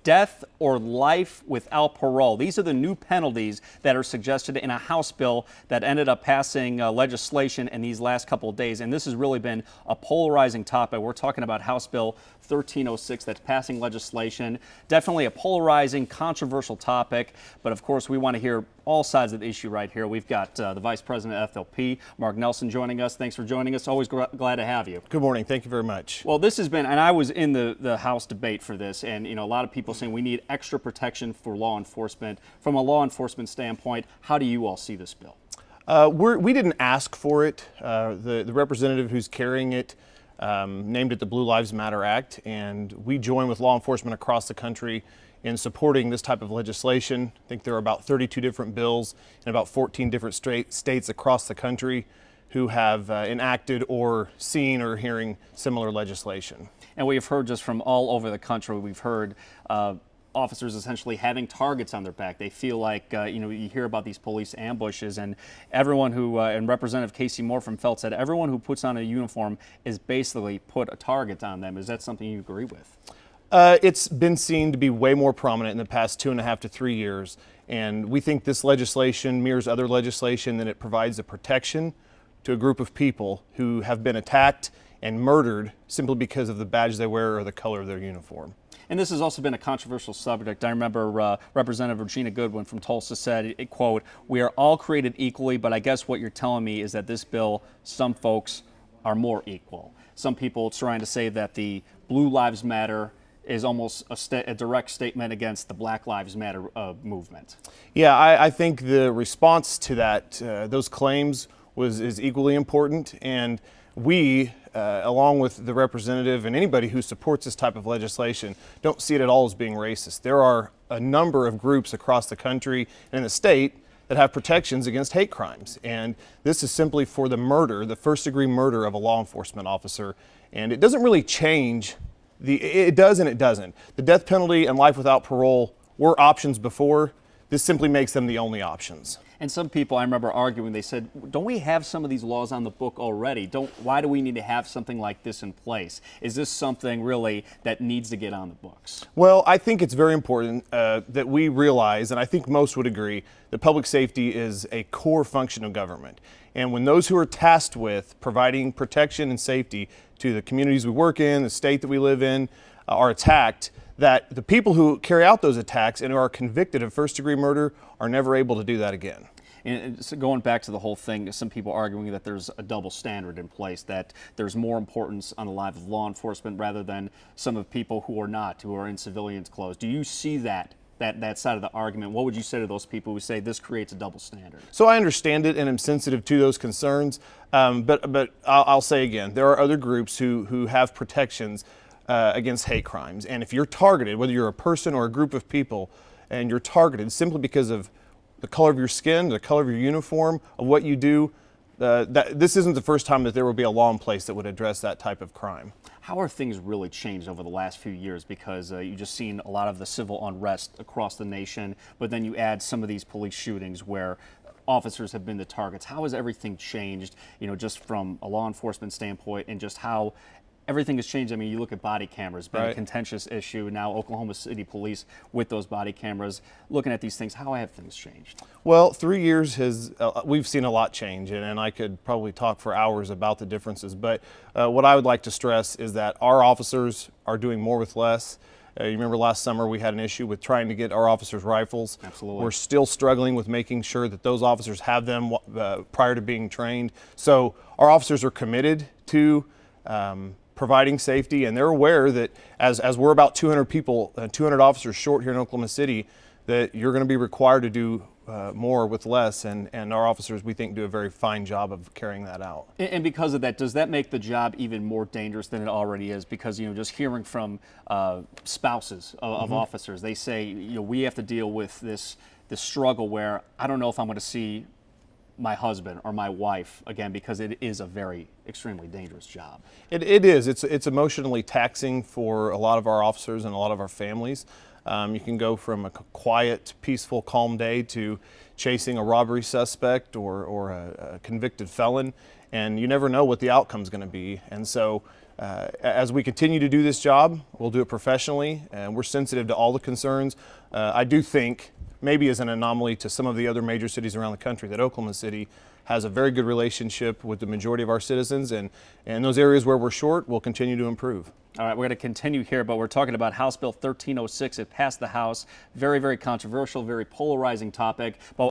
Death or life without parole. These are the new penalties that are suggested in a House bill that ended up passing legislation in these last couple of days. And this has really been a polarizing topic. We're talking about House Bill 1306 that's passing legislation. Definitely a polarizing, controversial topic. But of course, we want to hear all sides of the issue right here. We've got the Vice President of FLP, Mark Nelson, joining us. Thanks for joining us. Always glad to have you. Good morning. Thank you very much. Well, this has been, and I was in the House debate for this, and a lot of people saying we need extra protection for law enforcement. From a law enforcement standpoint, how do you all see this bill? We didn't ask for it. The representative who's carrying it named it the Blue Lives Matter Act, and we join with law enforcement across the country in supporting this type of legislation. I think there are about 32 different bills in about 14 different states across the country who have enacted or seen or hearing similar legislation. And we've heard just from all over the country, we've heard officers essentially having targets on their back. They feel like, you hear about these police ambushes, and everyone who, and Representative Casey Moore from Felt said, everyone who puts on a uniform is basically put a target on them. Is that something you agree with? It's been seen to be way more prominent in the past 2.5 to 3 years, and we think this legislation mirrors other legislation, that it provides a protection to a group of people who have been attacked and murdered simply because of the badge they wear or the color of their uniform. And this has also been a controversial subject. I remember Representative Regina Goodwin from Tulsa said, quote, "We are all created equally, but I guess what you're telling me is that this bill, some folks are more equal." Some people trying to say that the Blue Lives Matter is almost a direct statement against the Black Lives Matter movement. Yeah, I think the response to that, those claims is equally important, and we, along with the representative and anybody who supports this type of legislation, don't see it at all as being racist. There are a number of groups across the country and in the state that have protections against hate crimes, and this is simply for the murder, the first-degree murder of a law enforcement officer, and it doesn't really change. It does and it doesn't. The death penalty and life without parole were options before. This simply makes them the only options. And some people, I remember arguing, they said, don't we have some of these laws on the book already? Why do we need to have something like this in place? Is this something really that needs to get on the books? Well, I think it's very important that we realize, and I think most would agree, that public safety is a core function of government. And when those who are tasked with providing protection and safety to the communities we work in, the state that we live in, are attacked, that the people who carry out those attacks and who are convicted of first-degree murder are never able to do that again. And so going back to the whole thing, some people arguing that there's a double standard in place, that there's more importance on the life of law enforcement rather than some of the people who are not, who are in civilians' clothes. Do you see that side of the argument? What would you say to those people who say this creates a double standard? So I understand it and am sensitive to those concerns, but I'll say again, there are other groups who have protections against hate crimes. And if you're targeted, whether you're a person or a group of people, and you're targeted simply because of the color of your skin, the color of your uniform, of what you do, this isn't the first time that there will be a law in place that would address that type of crime. How are things really changed over the last few years? Because you've just seen a lot of the civil unrest across the nation, but then you add some of these police shootings where officers have been the targets. How has everything changed, just from a law enforcement standpoint, and just how everything has changed? I mean, you look at body cameras, been a contentious issue. Now Oklahoma City Police with those body cameras, looking at these things, how have things changed? Well, 3 years has, we've seen a lot change, and I could probably talk for hours about the differences, but what I would like to stress is that our officers are doing more with less. You remember last summer we had an issue with trying to get our officers rifles. Absolutely. We're still struggling with making sure that those officers have them prior to being trained. So our officers are committed to providing safety, and they're aware that as we're about 200 people, 200 officers short here in Oklahoma City, that you're going to be required to do more with less, and our officers, we think, do a very fine job of carrying that out. And because of that, does that make the job even more dangerous than it already is? Because, just hearing from spouses of officers, they say, we have to deal with this struggle where I don't know if I'm going to see my husband or my wife again, because it is a very extremely dangerous job. It is. It's emotionally taxing for a lot of our officers and a lot of our families. You can go from a quiet, peaceful, calm day to chasing a robbery suspect or a convicted felon, and you never know what the outcome's going to be. And so as we continue to do this job, we'll do it professionally, and we're sensitive to all the concerns. I do think, maybe as an anomaly to some of the other major cities around the country, that Oklahoma City has a very good relationship with the majority of our citizens, and those areas where we're short, we'll continue to improve. All right, we're going to continue here, but we're talking about House Bill 1306. It passed the House. Very, very controversial, very polarizing topic. But